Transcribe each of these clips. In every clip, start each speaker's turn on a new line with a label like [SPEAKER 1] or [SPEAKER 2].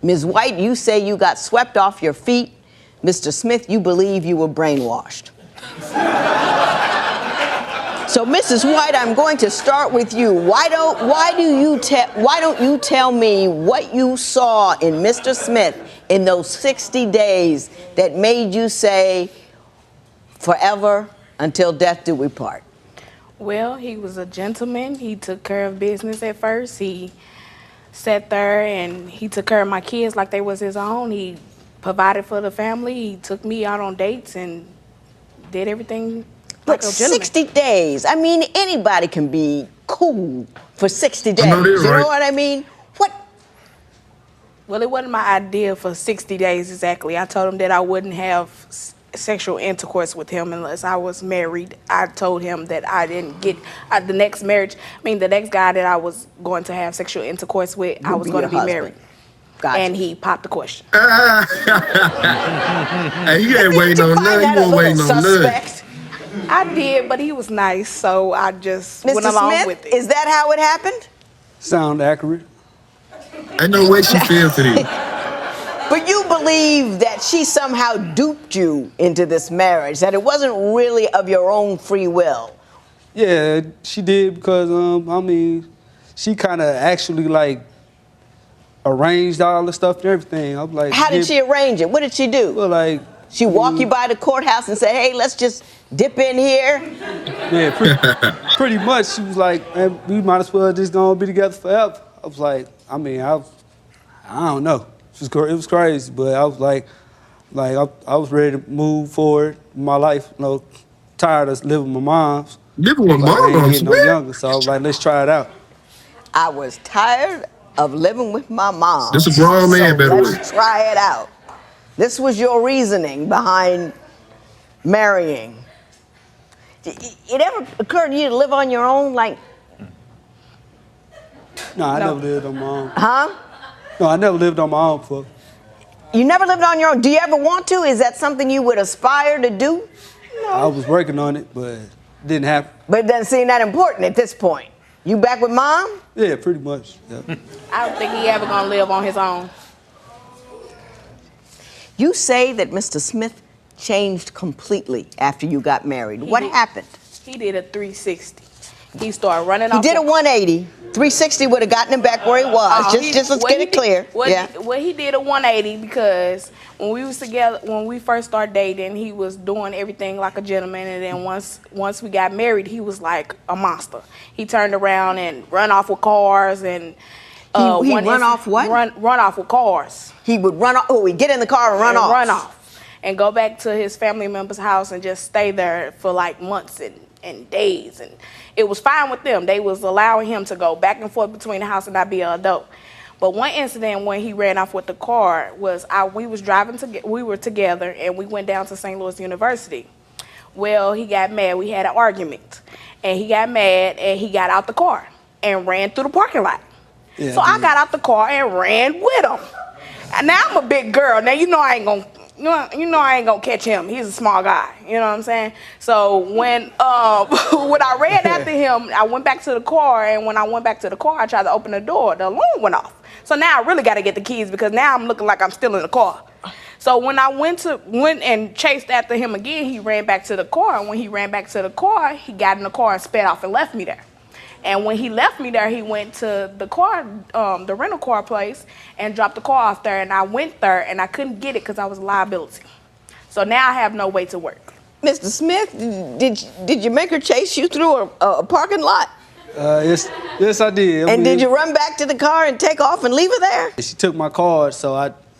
[SPEAKER 1] Ms. White, you say you got swept off your feet. Mr. Smith, you believe you were brainwashed. So, Mrs. White, I'm going to start with you. Why don't you tell me what you saw in Mr. Smith in those 60 days that made you say, forever until death do we part?
[SPEAKER 2] Well, he was a gentleman. He took care of business at first. He sat there and he took care of my kids like they was his own. He provided for the family. He took me out on dates and did everything
[SPEAKER 1] But
[SPEAKER 2] like a gentleman.
[SPEAKER 1] 60 days, I mean, anybody can be cool for 60 days.
[SPEAKER 3] I know that's
[SPEAKER 1] You
[SPEAKER 3] right.
[SPEAKER 1] know what I mean? What?
[SPEAKER 2] Well, it wasn't my idea for 60 days exactly. I told him that I wouldn't have sexual intercourse with him unless I was married. I told him that I didn't get the next guy that I was going to have sexual intercourse with, I
[SPEAKER 1] Would
[SPEAKER 2] was
[SPEAKER 1] be
[SPEAKER 2] going to
[SPEAKER 1] your
[SPEAKER 2] be
[SPEAKER 1] husband.
[SPEAKER 2] married.
[SPEAKER 1] Gotcha.
[SPEAKER 2] And he popped the question.
[SPEAKER 3] Hey, you ain't waiting on nothing. You weren't waiting on nothing.
[SPEAKER 1] Suspect.
[SPEAKER 2] I did, but he was nice, so I just went
[SPEAKER 1] Mr.
[SPEAKER 2] along
[SPEAKER 1] Smith,
[SPEAKER 2] with it.
[SPEAKER 1] is that how it happened?
[SPEAKER 4] Sound accurate?
[SPEAKER 3] Ain't no way she feel for this.
[SPEAKER 1] But you believe that she somehow duped you into this marriage, that it wasn't really of your own free will.
[SPEAKER 4] Yeah, she did because, I mean, she kind of actually, like, arranged all the stuff and everything. I'm like,
[SPEAKER 1] How did she arrange it? What did she do?
[SPEAKER 4] Well, like,
[SPEAKER 1] She walked you by the courthouse and said, hey, let's just dip in here.
[SPEAKER 4] yeah, pretty much. She was like, man, we might as well just gonna be together forever. I was like, I mean, I don't know. It was crazy, but I was like I was ready to move forward in my life. You know, tired of living with my moms.
[SPEAKER 3] Living with
[SPEAKER 4] Like, I ain't
[SPEAKER 3] moms,
[SPEAKER 4] getting no
[SPEAKER 3] man.
[SPEAKER 4] younger, so I was like, let's try it out.
[SPEAKER 1] I was tired of living with my mom.
[SPEAKER 3] This a grown man,
[SPEAKER 1] so
[SPEAKER 3] better
[SPEAKER 1] let's try it out. This was your reasoning behind marrying. It ever occurred to you to live on your own? Like,
[SPEAKER 4] No, I never lived on my own.
[SPEAKER 1] huh?
[SPEAKER 4] No, I never lived on my own before.
[SPEAKER 1] You never lived on your own. Do you ever want to? Is that something you would aspire to do?
[SPEAKER 4] I was working on it, but it didn't happen.
[SPEAKER 1] But it doesn't seem that important at this point. You back with mom?
[SPEAKER 4] Yeah, pretty much. Yeah.
[SPEAKER 2] I don't think he ever gonna live on his own.
[SPEAKER 1] You say that Mr. Smith changed completely after you got married. What happened?
[SPEAKER 2] He did a 360. He started running
[SPEAKER 1] He
[SPEAKER 2] off.
[SPEAKER 1] did a 180. 360 would have gotten him back where he was. Just let's get it clear.
[SPEAKER 2] Well, he did a 180 because when we was together, when we first started dating, he was doing everything like a gentleman, and then once we got married, he was like a monster. He turned around and run off with cars and.
[SPEAKER 1] He run off what?
[SPEAKER 2] Run off with cars.
[SPEAKER 1] He would run off. Oh, he'd get in the car and run off.
[SPEAKER 2] Run off. And go back to his family member's house and just stay there for like months and days. And it was fine with them. They was allowing him to go back and forth between the house and not be an adult. But one incident when he ran off with the car was we were together and we went down to St. Louis University. Well, he got mad. We had an argument. And he got mad and he got out the car and ran through the parking lot.
[SPEAKER 4] Yeah,
[SPEAKER 2] So I got out the car and ran with him. And now I'm a big girl. Now you know I ain't gonna catch him. He's a small guy. You know what I'm saying? So when when I ran after him, I went back to the car, and when I went back to the car, I tried to open the door. The alarm went off. So now I really got to get the keys because now I'm looking like I'm still in the car. So when I went and chased after him again, he ran back to the car. And when he ran back to the car, he got in the car and sped off and left me there. And when he left me there, he went to the rental car place and dropped the car off there. And I went there and I couldn't get it because I was a liability. So now I have no way to work.
[SPEAKER 1] Mr. Smith, did you make her chase you through a parking lot?
[SPEAKER 4] Yes, I did.
[SPEAKER 1] And did you run back to the car and take off and leave her there?
[SPEAKER 4] She took my card, so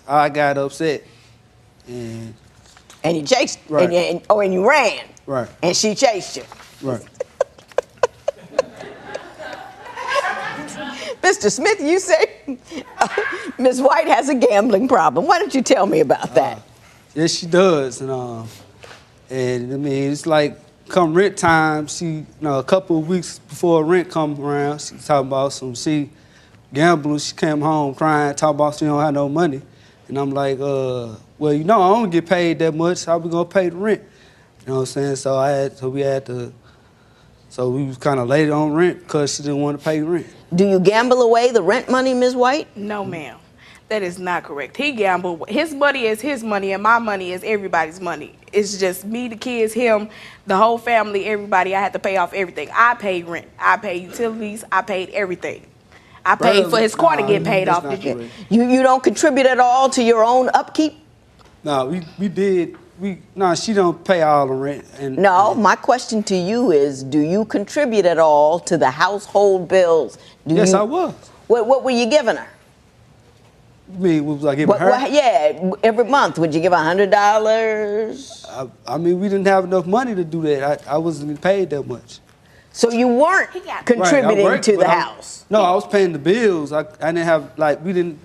[SPEAKER 4] I got upset. And
[SPEAKER 1] you chased,
[SPEAKER 4] right.
[SPEAKER 1] and you ran.
[SPEAKER 4] Right.
[SPEAKER 1] And she chased you.
[SPEAKER 4] Right.
[SPEAKER 1] Mr. Smith, you say Ms. White has a gambling problem. Why don't you tell me about that?
[SPEAKER 4] Yes, she does. And I mean, it's like come rent time, a couple of weeks before rent come around, she talking about she gambling. She came home crying, talking about she don't have no money. And I'm like, well, I don't get paid that much. How we gonna pay the rent? You know what I'm saying? So we was kind of late on rent because she didn't want to pay rent.
[SPEAKER 1] Do you gamble away the rent money, Ms. White?
[SPEAKER 2] No, ma'am. That is not correct. He gambled. His money is his money, and my money is everybody's money. It's just me, the kids, him, the whole family, everybody. I had to pay off everything. I paid rent. I paid utilities. I paid everything. I paid for his car to get paid
[SPEAKER 4] that's
[SPEAKER 2] off.
[SPEAKER 4] not correct.
[SPEAKER 1] You don't contribute at all to your own upkeep?
[SPEAKER 4] No, we did. No, she don't pay all the rent. And
[SPEAKER 1] No, my question to you is, do you contribute at all to the household bills?
[SPEAKER 4] Yes, I was.
[SPEAKER 1] What were you giving her?
[SPEAKER 4] You mean, was I giving her?
[SPEAKER 1] Yeah, every month. Would you give $100?
[SPEAKER 4] I mean, we didn't have enough money to do that. I wasn't getting paid that much.
[SPEAKER 1] So you weren't
[SPEAKER 2] He got-
[SPEAKER 1] contributing
[SPEAKER 4] Right, I worked,
[SPEAKER 1] to the
[SPEAKER 4] but
[SPEAKER 1] house.
[SPEAKER 4] No, I was paying the bills. I didn't have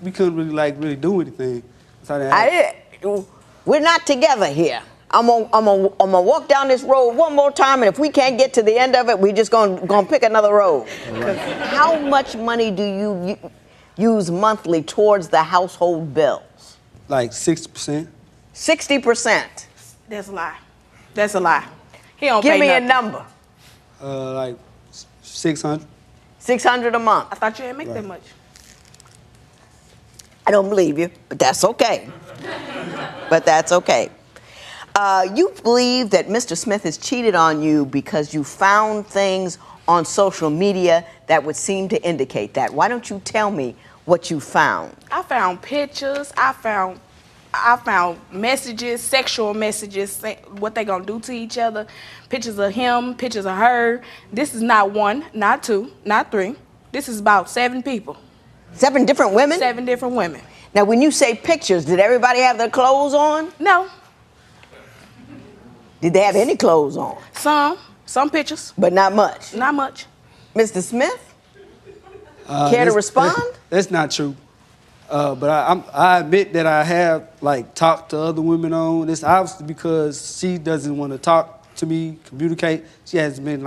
[SPEAKER 4] we couldn't really do anything. So
[SPEAKER 1] We're not together here. I'm gonna walk down this road one more time, and if we can't get to the end of it, we're just gonna pick another road. How much money do you use monthly towards the household bills?
[SPEAKER 4] like 60%.
[SPEAKER 1] 60%.
[SPEAKER 2] That's a lie. That's a lie. He don't
[SPEAKER 1] Give
[SPEAKER 2] pay
[SPEAKER 1] me a
[SPEAKER 2] nothing.
[SPEAKER 1] number.
[SPEAKER 4] Like 600.
[SPEAKER 1] $600 a month.
[SPEAKER 2] I thought you didn't make that much.
[SPEAKER 1] I don't believe you, but that's okay. But that's okay. You believe that Mr. Smith has cheated on you because you found things on social media that would seem to indicate that. Why don't you tell me what you found?
[SPEAKER 2] I found pictures. I found messages, sexual messages, what they gonna do to each other. Pictures of him, pictures of her. This is not one, not two, not three. This is about 7 people.
[SPEAKER 1] 7 different women?
[SPEAKER 2] 7 different women.
[SPEAKER 1] Now, when you say pictures, did everybody have their clothes on?
[SPEAKER 2] No,
[SPEAKER 1] Did they have any clothes on?
[SPEAKER 2] some pictures,
[SPEAKER 1] But not much.
[SPEAKER 2] not much.
[SPEAKER 1] Mr. Smith? Care to
[SPEAKER 4] That's-
[SPEAKER 1] respond?
[SPEAKER 4] That's not true. But I admit that I have talked to other women on. It's obviously because she doesn't want to talk to me, communicate. She hasn't been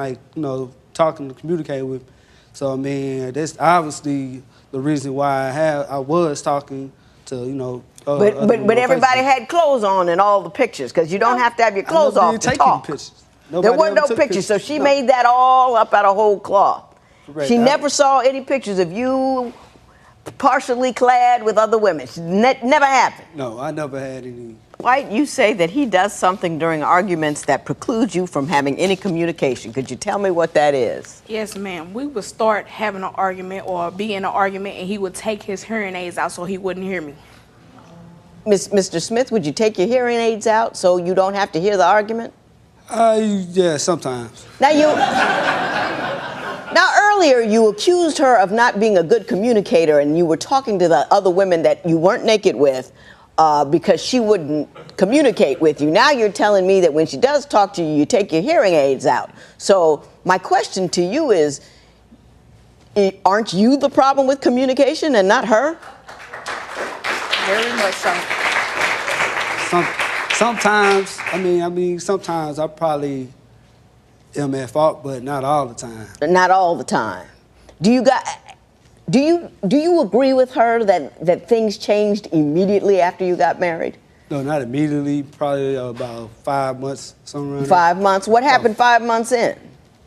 [SPEAKER 4] talking to communicate with me. So I mean, that's obviously the reason why I was talking to other
[SPEAKER 1] But
[SPEAKER 4] women on
[SPEAKER 1] everybody
[SPEAKER 4] Facebook.
[SPEAKER 1] had clothes on in all the pictures, because you don't have to have your
[SPEAKER 4] I
[SPEAKER 1] clothes
[SPEAKER 4] never
[SPEAKER 1] off
[SPEAKER 4] did
[SPEAKER 1] to
[SPEAKER 4] take any
[SPEAKER 1] talk.
[SPEAKER 4] pictures.
[SPEAKER 1] There
[SPEAKER 4] Nobody
[SPEAKER 1] weren't
[SPEAKER 4] ever
[SPEAKER 1] no
[SPEAKER 4] took
[SPEAKER 1] pictures, so she
[SPEAKER 4] No.
[SPEAKER 1] made that all up out of whole cloth.
[SPEAKER 4] Correct.
[SPEAKER 1] She never saw any pictures of you partially clad with other women. Never happened.
[SPEAKER 4] No, I never had any.
[SPEAKER 1] White, you say that he does something during arguments that precludes you from having any communication. Could you tell me what that is?
[SPEAKER 2] Yes, ma'am. We would start having an argument or be in an argument, and he would take his hearing aids out so he wouldn't hear me.
[SPEAKER 1] Mr. Smith, would you take your hearing aids out so you don't have to hear the argument?
[SPEAKER 4] Yeah, sometimes.
[SPEAKER 1] Now, earlier you accused her of not being a good communicator, and you were talking to the other women that you weren't naked with because she wouldn't communicate with you. Now you're telling me that when she does talk to you, you take your hearing aids out. So my question to you is, aren't you the problem with communication and not her?
[SPEAKER 2] Very much so.
[SPEAKER 4] Sometimes, sometimes I probably am at fault, but not all the time.
[SPEAKER 1] Not all the time. Do you agree with her that things changed immediately after you got married?
[SPEAKER 4] No, not immediately. Probably about 5 months, somewhere around there.
[SPEAKER 1] 5 months. What happened 5 months in?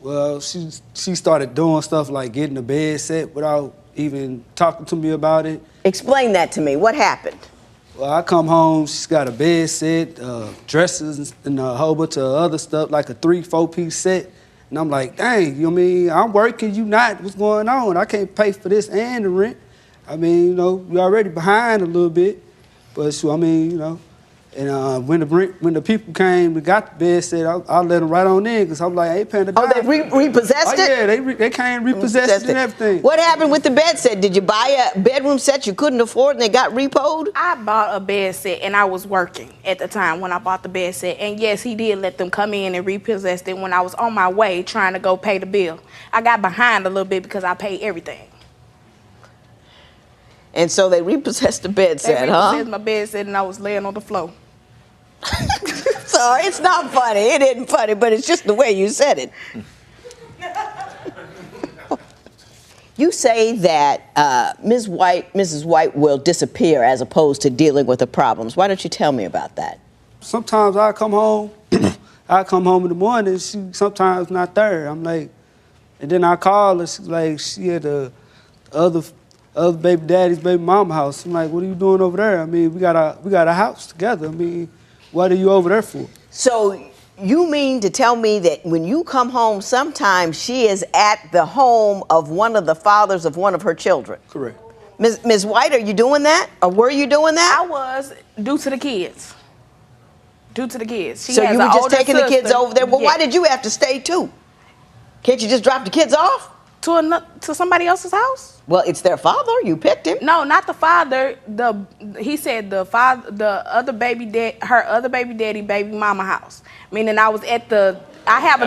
[SPEAKER 4] Well, she started doing stuff like getting a bed set without even talking to me about it.
[SPEAKER 1] Explain that to me. What happened?
[SPEAKER 4] Well, I come home, she's got a bed set, dresses, and a whole bunch of other stuff, like a 3-4-piece set. And I'm like, dang, I'm working, you not, what's going on? I can't pay for this and the rent. We're already behind a little bit. But, and when the people came, we got the bed set, I let them right on in, because I'm like, I ain't paying the dime.
[SPEAKER 1] Oh, they repossessed it?
[SPEAKER 4] Yeah, they came repossessed it and everything.
[SPEAKER 1] What happened with the bed set? Did you buy a bedroom set you couldn't afford and they got repoed?
[SPEAKER 2] I bought a bed set, and I was working at the time when I bought the bed set. And yes, he did let them come in and repossess it when I was on my way trying to go pay the bill. I got behind a little bit because I paid everything.
[SPEAKER 1] And so they repossessed the bed
[SPEAKER 2] They
[SPEAKER 1] set,
[SPEAKER 2] repossessed
[SPEAKER 1] huh?
[SPEAKER 2] my bed set, and I was laying on the floor.
[SPEAKER 1] Sorry, it's not funny. It isn't funny, but it's just the way you said it. You say that Mrs. White will disappear as opposed to dealing with the problems. Why don't you tell me about that?
[SPEAKER 4] Sometimes I come home, in the morning, she sometimes not there. I'm like, and then I call her, she's like, she at the other other baby daddy's baby mama house. I'm like, what are you doing over there? I mean, we got a house together. I mean, what are you over there for?
[SPEAKER 1] So you mean to tell me that when you come home, sometimes she is at the home of one of the fathers of one of her children?
[SPEAKER 4] Correct.
[SPEAKER 1] Ms. White, are you doing that? Or were you doing that?
[SPEAKER 2] I was due to the kids. Due to the kids. She
[SPEAKER 1] So
[SPEAKER 2] has
[SPEAKER 1] you were
[SPEAKER 2] an
[SPEAKER 1] just
[SPEAKER 2] older
[SPEAKER 1] taking the kids
[SPEAKER 2] sister.
[SPEAKER 1] over there? Well,
[SPEAKER 2] Yeah.
[SPEAKER 1] why did you have to stay too? Can't you just drop the kids off?
[SPEAKER 2] To somebody else's house?
[SPEAKER 1] Well, it's their father. You picked him.
[SPEAKER 2] No, not the father. He said the father, her other baby daddy, baby mama house. Meaning I was at the. I have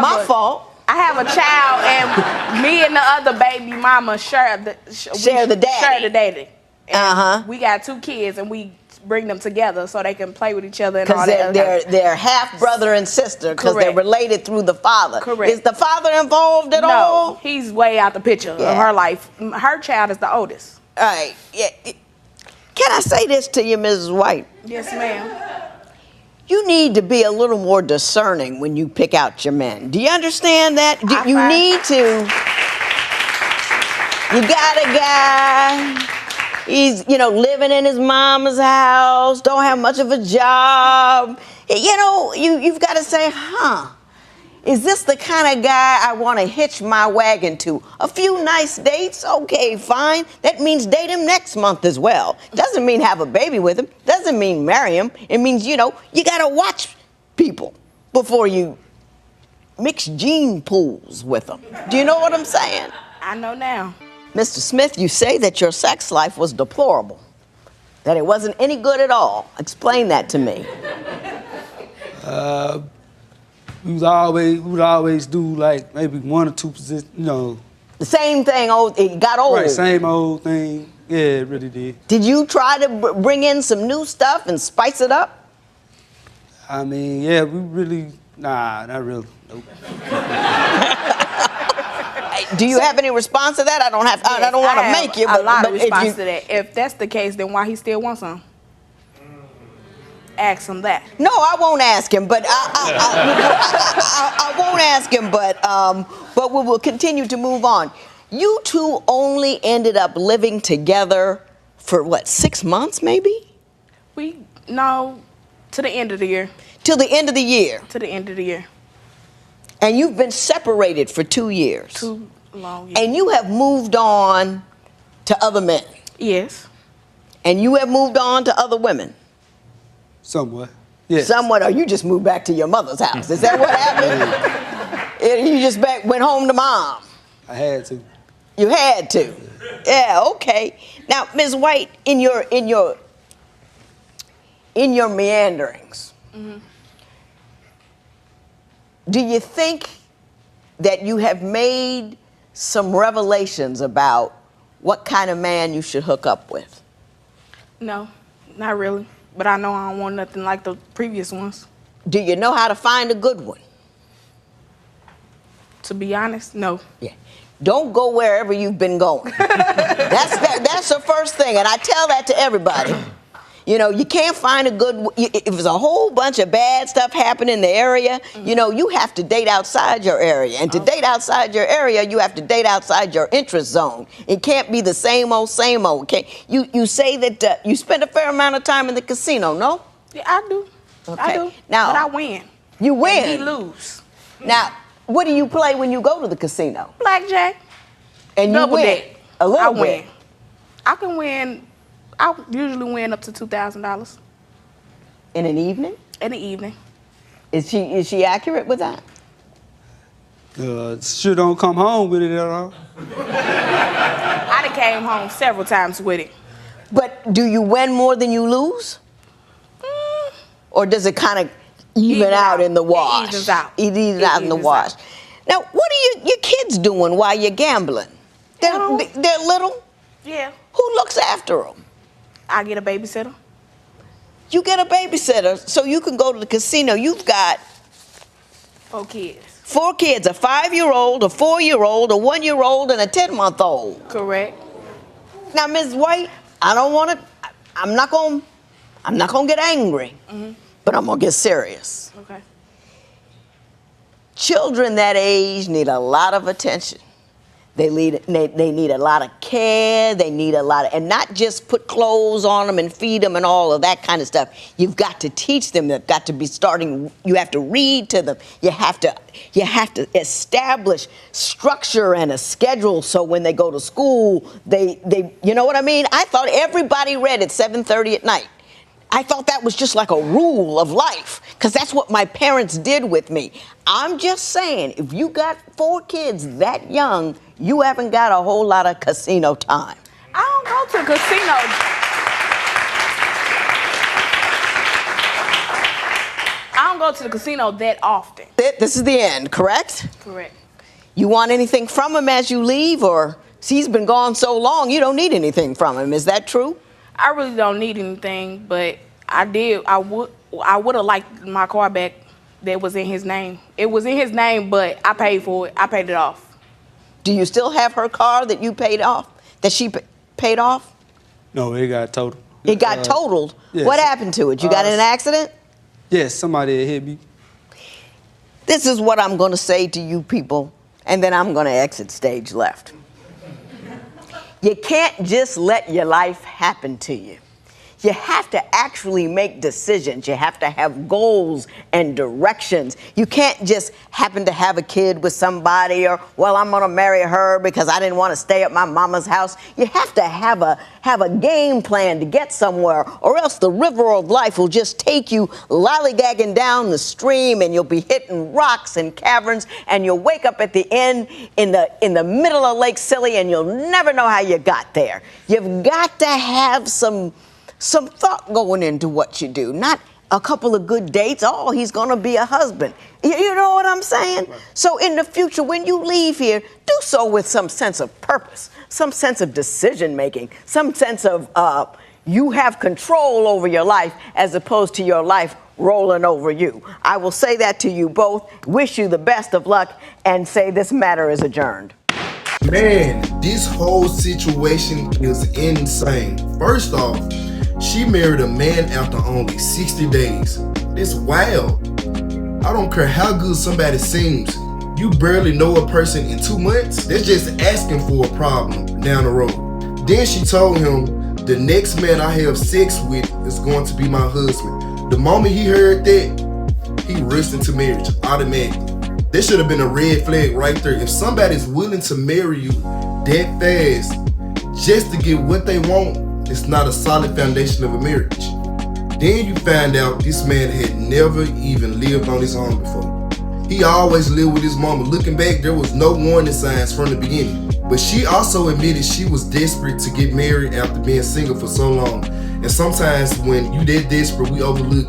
[SPEAKER 1] My fault.
[SPEAKER 2] I have a child, and me and the other baby mama share the daddy. And we got 2 kids, and we bring them together so they can play with each other and all
[SPEAKER 1] Because
[SPEAKER 2] that.
[SPEAKER 1] they're half brother and sister because they're
[SPEAKER 2] Correct.
[SPEAKER 1] related through the father.
[SPEAKER 2] Correct.
[SPEAKER 1] Is the father involved at
[SPEAKER 2] No,
[SPEAKER 1] all?
[SPEAKER 2] he's way out the picture
[SPEAKER 1] Yeah.
[SPEAKER 2] of her life. Her child is the oldest.
[SPEAKER 1] All right. Yeah. Can I say this to you, Mrs. White?
[SPEAKER 2] Yes, ma'am.
[SPEAKER 1] You need to be a little more discerning when you pick out your men. Do you understand that? You need to. You got a guy. He's, living in his mama's house, don't have much of a job. You've got to say, is this the kind of guy I want to hitch my wagon to? A few nice dates, okay, fine. That means date him next month as well. Doesn't mean have a baby with him. Doesn't mean marry him. It means, you got to watch people before you mix gene pools with them. Do you know what I'm saying?
[SPEAKER 2] I know now.
[SPEAKER 1] Mr. Smith, you say that your sex life was deplorable, that it wasn't any good at all. Explain that to me.
[SPEAKER 4] We would always do like maybe 1 or 2 positions,
[SPEAKER 1] The same thing, it got old.
[SPEAKER 4] Right, same old thing. Yeah, it really did.
[SPEAKER 1] Did you try to bring in some new stuff and spice it up?
[SPEAKER 4] I mean, yeah, we really, not really. Nope.
[SPEAKER 1] Do you have any response to that? I don't want to make you.
[SPEAKER 2] A lot of
[SPEAKER 1] if
[SPEAKER 2] response to that. If that's the case, then why he still wants some? Ask him that.
[SPEAKER 1] No, I won't ask him, but I won't ask him, but we will continue to move on. You two only ended up living together for what, 6 months maybe?
[SPEAKER 2] No, to the end of the year.
[SPEAKER 1] Till the end of the year.
[SPEAKER 2] To the end of the year.
[SPEAKER 1] And you've been separated for 2 years.
[SPEAKER 2] 2 long years.
[SPEAKER 1] And you have moved on to other men.
[SPEAKER 2] Yes.
[SPEAKER 1] And you have moved on to other women.
[SPEAKER 4] Somewhat. Yes.
[SPEAKER 1] Somewhat, or you just moved back to your mother's house. Is that what happened? You just went home to mom.
[SPEAKER 4] I had to.
[SPEAKER 1] You had to. Yeah, okay. Now, Ms. White, in your meanderings, do you think that you have made some revelations about what kind of man you should hook up with?
[SPEAKER 2] No, not really. But I know I don't want nothing like the previous ones.
[SPEAKER 1] Do you know how to find a good one?
[SPEAKER 2] To be honest, no.
[SPEAKER 1] Yeah. Don't go wherever you've been going. That's the first thing, and I tell that to everybody. You can't find a good. If there's a whole bunch of bad stuff happening in the area, you have to date outside your area, and to date outside your area, you have to date outside your interest zone. It can't be the same old, same old. Okay? You say that you spend a fair amount of time in the casino, no?
[SPEAKER 2] Yeah, I do.
[SPEAKER 1] Okay.
[SPEAKER 2] I do.
[SPEAKER 1] Now,
[SPEAKER 2] but I win.
[SPEAKER 1] You win.
[SPEAKER 2] And he lose.
[SPEAKER 1] Now, what do you play when you go to the casino?
[SPEAKER 2] Blackjack.
[SPEAKER 1] And you
[SPEAKER 2] Double
[SPEAKER 1] win
[SPEAKER 2] deck.
[SPEAKER 1] a little
[SPEAKER 2] I
[SPEAKER 1] bit.
[SPEAKER 2] win. I can win. I usually win up to $2,000
[SPEAKER 1] In an evening?
[SPEAKER 2] in the evening.
[SPEAKER 1] Is she accurate with that?
[SPEAKER 4] Sure don't come home with it at all.
[SPEAKER 2] I done came home several times with it.
[SPEAKER 1] But do you win more than you lose? Or does it kind of even out in the wash?
[SPEAKER 2] It evens out.
[SPEAKER 1] It evens out in the
[SPEAKER 2] evens
[SPEAKER 1] wash.
[SPEAKER 2] out.
[SPEAKER 1] Now, what are your kids doing while you're gambling? They're little?
[SPEAKER 2] Yeah.
[SPEAKER 1] Who looks after them?
[SPEAKER 2] I get a babysitter.
[SPEAKER 1] You get a babysitter so you can go to the casino. You've got
[SPEAKER 2] 4 kids.
[SPEAKER 1] 4 kids, a 5-year-old, a 4-year-old, a 1-year-old, and a 10-month-old.
[SPEAKER 2] Correct.
[SPEAKER 1] Now, Ms. White, I'm not gonna get angry, but I'm gonna get serious.
[SPEAKER 2] Okay.
[SPEAKER 1] Children that age need a lot of attention. They need a lot of care. They need a lot of, and not just put clothes on them and feed them and all of that kind of stuff. You've got to teach them. They've got to be starting. You have to read to them. You have to establish structure and a schedule so when they go to school, they you know what I mean? I thought everybody read at 7:30 at night. I thought that was just like a rule of life because that's what my parents did with me. I'm just saying, if you got 4 kids that young, you haven't got a whole lot of casino time.
[SPEAKER 2] I don't go to the casino. I don't go to the casino that often.
[SPEAKER 1] This is the end, correct?
[SPEAKER 2] Correct.
[SPEAKER 1] You want anything from him as you leave, or he's been gone so long you don't need anything from him? Is that true?
[SPEAKER 2] I really don't need anything, but I would have liked my car back that was in his name. It was in his name, but I paid for it. I paid it off.
[SPEAKER 1] Do you still have her car that you paid off, that she paid off?
[SPEAKER 4] No, it got totaled.
[SPEAKER 1] It got totaled?
[SPEAKER 4] yes.
[SPEAKER 1] What happened to it? You got in an accident?
[SPEAKER 4] Yes, somebody hit me.
[SPEAKER 1] This is what I'm going to say to you people, and then I'm going to exit stage left. You can't just let your life happen to you. You have to actually make decisions. You have to have goals and directions. You can't just happen to have a kid with somebody or, well, I'm going to marry her because I didn't want to stay at my mama's house. You have to have a game plan to get somewhere, or else the river of life will just take you lollygagging down the stream, and you'll be hitting rocks and caverns, and you'll wake up at the end in the middle of Lake Silly, and you'll never know how you got there. You've got to have some thought going into what you do, not a couple of good dates. Oh, he's going to be a husband. You know what I'm saying? Right. So in the future, when you leave here, do so with some sense of purpose, some sense of decision making, some sense of you have control over your life as opposed to your life rolling over you. I will say that to you both, wish you the best of luck, and say this matter is adjourned.
[SPEAKER 3] Man, this whole situation is insane. First off, she married a man after only 60 days. It's wild. I don't care how good somebody seems. You barely know a person in 2 months. That's just asking for a problem down the road. Then she told him, the next man I have sex with is going to be my husband. The moment he heard that, he rushed into marriage automatically. There should have been a red flag right there. If somebody's willing to marry you that fast just to get what they want, it's not a solid foundation of a marriage. Then you find out this man had never even lived on his own before. He always lived with his mama. Looking back, there was no warning signs from the beginning. But she also admitted she was desperate to get married after being single for so long. And sometimes when you that desperate, we overlook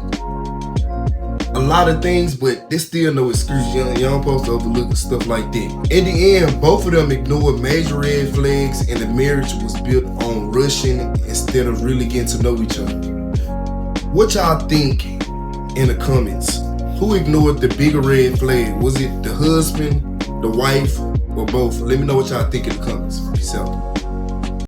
[SPEAKER 3] a lot of things, but there's still no excuse. You're not supposed to overlook stuff like that. In the end, both of them ignored major red flags, and the marriage was built on rushing instead of really getting to know each other. What y'all think in the comments? Who ignored the bigger red flag? Was it the husband, the wife, or both? Let me know what y'all think in the comments. Peace out.